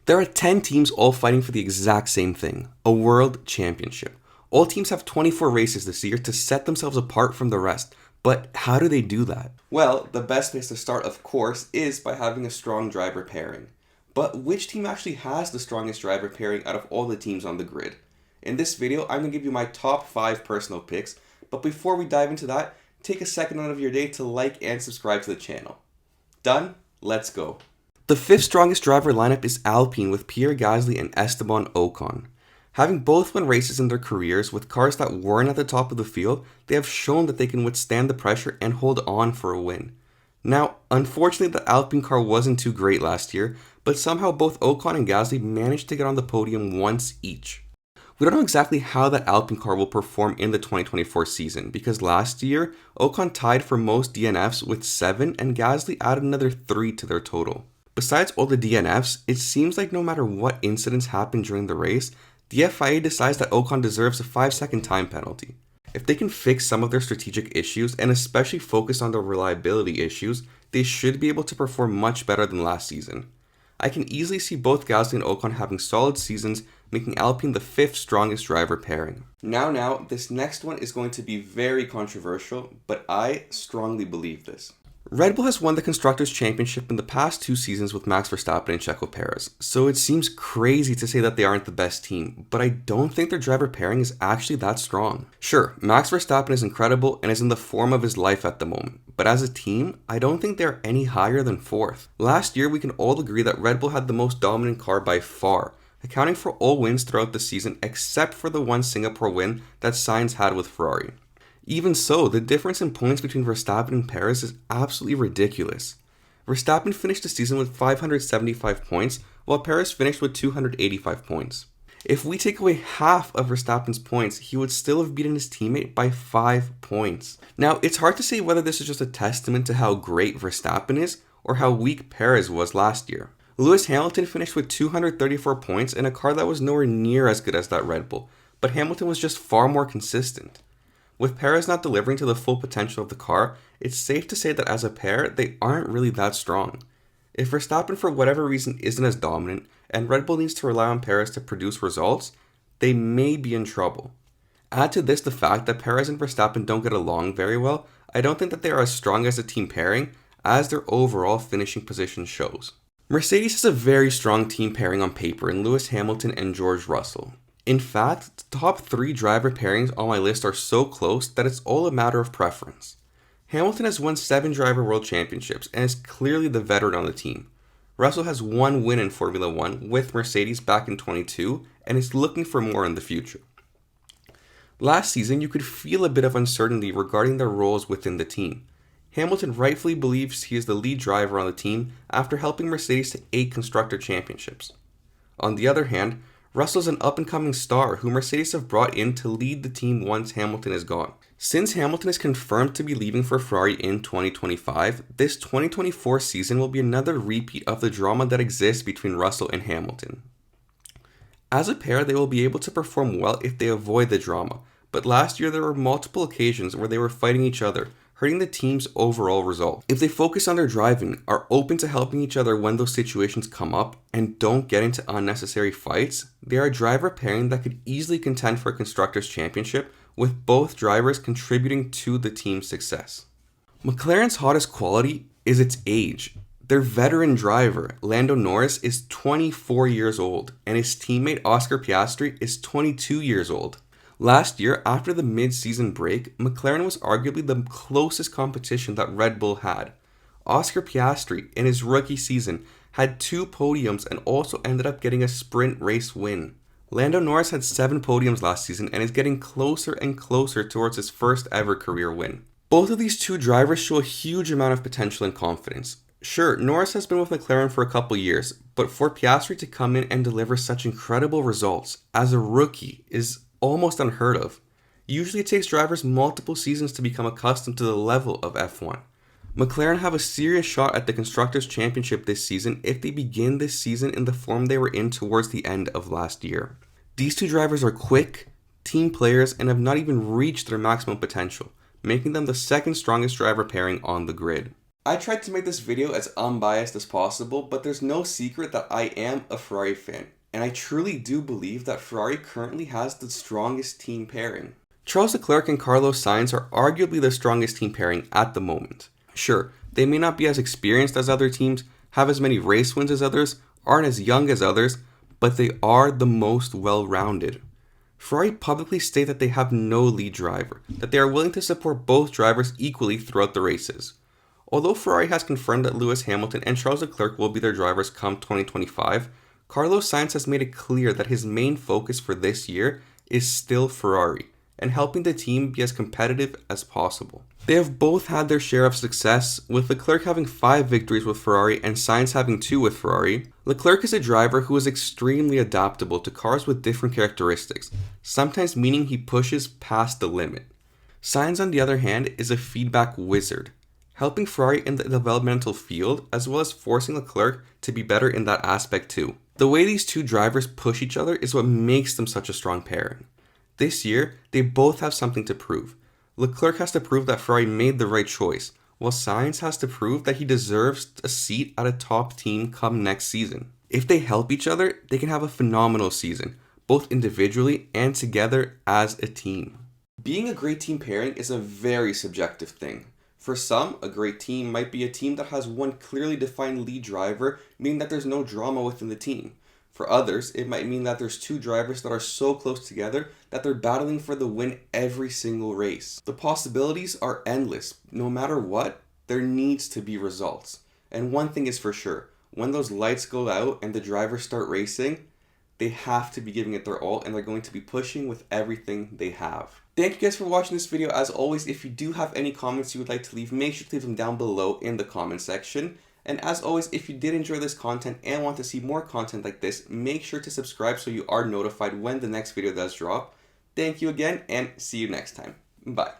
There are 10 teams all fighting for the exact same thing, a world championship. All teams have 24 races this year to set themselves apart from the rest, but how do they do that? Well, the best place to start, of course, is by having a strong driver pairing. But which team actually has the strongest driver pairing out of all the teams on the grid? In this video, I'm going to give you my top 5 personal picks, but before we dive into that, take a second out of your day to like and subscribe to the channel. Done? Let's go. The 5th strongest driver lineup is Alpine with Pierre Gasly and Esteban Ocon. Having both won races in their careers with cars that weren't at the top of the field, they have shown that they can withstand the pressure and hold on for a win. Now, unfortunately the Alpine car wasn't too great last year, but somehow both Ocon and Gasly managed to get on the podium once each. We don't know exactly how that Alpine car will perform in the 2024 season, because last year, Ocon tied for most DNFs with 7 and Gasly added another 3 to their total. Besides all the DNFs, it seems like no matter what incidents happen during the race, the FIA decides that Ocon deserves a 5-second time penalty. If they can fix some of their strategic issues and especially focus on the reliability issues, they should be able to perform much better than last season. I can easily see both Gasly and Ocon having solid seasons, making Alpine the 5th strongest driver pairing. Now, this next one is going to be very controversial, but I strongly believe this. Red Bull has won the Constructors' Championship in the past 2 seasons with Max Verstappen and Checo Perez, so it seems crazy to say that they aren't the best team, but I don't think their driver pairing is actually that strong. Sure, Max Verstappen is incredible and is in the form of his life at the moment, but as a team, I don't think they're any higher than 4th. Last year, we can all agree that Red Bull had the most dominant car by far, accounting for all wins throughout the season except for the one Singapore win that Sainz had with Ferrari. Even so, the difference in points between Verstappen and Perez is absolutely ridiculous. Verstappen finished the season with 575 points, while Perez finished with 285 points. If we take away half of Verstappen's points, he would still have beaten his teammate by 5 points. Now, it's hard to say whether this is just a testament to how great Verstappen is, or how weak Perez was last year. Lewis Hamilton finished with 234 points in a car that was nowhere near as good as that Red Bull, but Hamilton was just far more consistent. With Perez not delivering to the full potential of the car, it's safe to say that as a pair, they aren't really that strong. If Verstappen for whatever reason isn't as dominant, and Red Bull needs to rely on Perez to produce results, they may be in trouble. Add to this the fact that Perez and Verstappen don't get along very well, I don't think that they are as strong as a team pairing as their overall finishing position shows. Mercedes has a very strong team pairing on paper in Lewis Hamilton and George Russell. In fact, the top 3 driver pairings on my list are so close that it's all a matter of preference. Hamilton has won 7 driver world championships and is clearly the veteran on the team. Russell has 1 win in Formula 1 with Mercedes back in 2022 and is looking for more in the future. Last season, you could feel a bit of uncertainty regarding their roles within the team. Hamilton rightfully believes he is the lead driver on the team after helping Mercedes to 8 constructor championships. On the other hand, Russell's an up-and-coming star who Mercedes have brought in to lead the team once Hamilton is gone. Since Hamilton is confirmed to be leaving for Ferrari in 2025, this 2024 season will be another repeat of the drama that exists between Russell and Hamilton. As a pair, they will be able to perform well if they avoid the drama, but last year there were multiple occasions where they were fighting each other, hurting the team's overall result. If they focus on their driving, are open to helping each other when those situations come up, and don't get into unnecessary fights, they are a driver pairing that could easily contend for a Constructors' Championship, with both drivers contributing to the team's success. McLaren's hottest quality is its age. Their veteran driver, Lando Norris, is 24 years old, and his teammate Oscar Piastri is 22 years old. Last year, after the mid-season break, McLaren was arguably the closest competition that Red Bull had. Oscar Piastri, in his rookie season, had 2 podiums and also ended up getting a sprint race win. Lando Norris had 7 podiums last season and is getting closer and closer towards his first ever career win. Both of these 2 drivers show a huge amount of potential and confidence. Sure, Norris has been with McLaren for a couple years, but for Piastri to come in and deliver such incredible results as a rookie is almost unheard of. Usually it takes drivers multiple seasons to become accustomed to the level of F1. McLaren have a serious shot at the Constructors' Championship this season if they begin this season in the form they were in towards the end of last year. These 2 drivers are quick, team players, and have not even reached their maximum potential, making them the 2nd strongest driver pairing on the grid. I tried to make this video as unbiased as possible, but there's no secret that I am a Ferrari fan, and I truly do believe that Ferrari currently has the strongest team pairing. Charles Leclerc and Carlos Sainz are arguably the strongest team pairing at the moment. Sure, they may not be as experienced as other teams, have as many race wins as others, aren't as young as others, but they are the most well-rounded. Ferrari publicly state that they have no lead driver, that they are willing to support both drivers equally throughout the races. Although Ferrari has confirmed that Lewis Hamilton and Charles Leclerc will be their drivers come 2025, Carlos Sainz has made it clear that his main focus for this year is still Ferrari, and helping the team be as competitive as possible. They have both had their share of success, with Leclerc having 5 victories with Ferrari and Sainz having 2 with Ferrari. Leclerc is a driver who is extremely adaptable to cars with different characteristics, sometimes meaning he pushes past the limit. Sainz, on the other hand, is a feedback wizard, helping Ferrari in the developmental field as well as forcing Leclerc to be better in that aspect too. The way these two drivers push each other is what makes them such a strong pairing. This year, they both have something to prove. Leclerc has to prove that Ferrari made the right choice, while Sainz has to prove that he deserves a seat at a top team come next season. If they help each other, they can have a phenomenal season, both individually and together as a team. Being a great team pairing is a very subjective thing. For some, a great team might be a team that has one clearly defined lead driver, meaning that there's no drama within the team. For others, it might mean that there's 2 drivers that are so close together that they're battling for the win every single race. The possibilities are endless. No matter what, there needs to be results. And one thing is for sure, when those lights go out and the drivers start racing, they have to be giving it their all and they're going to be pushing with everything they have. Thank you guys for watching this video. As always, if you do have any comments you would like to leave, make sure to leave them down below in the comment section. And as always, if you did enjoy this content and want to see more content like this, make sure to subscribe so you are notified when the next video does drop. Thank you again and see you next time. Bye.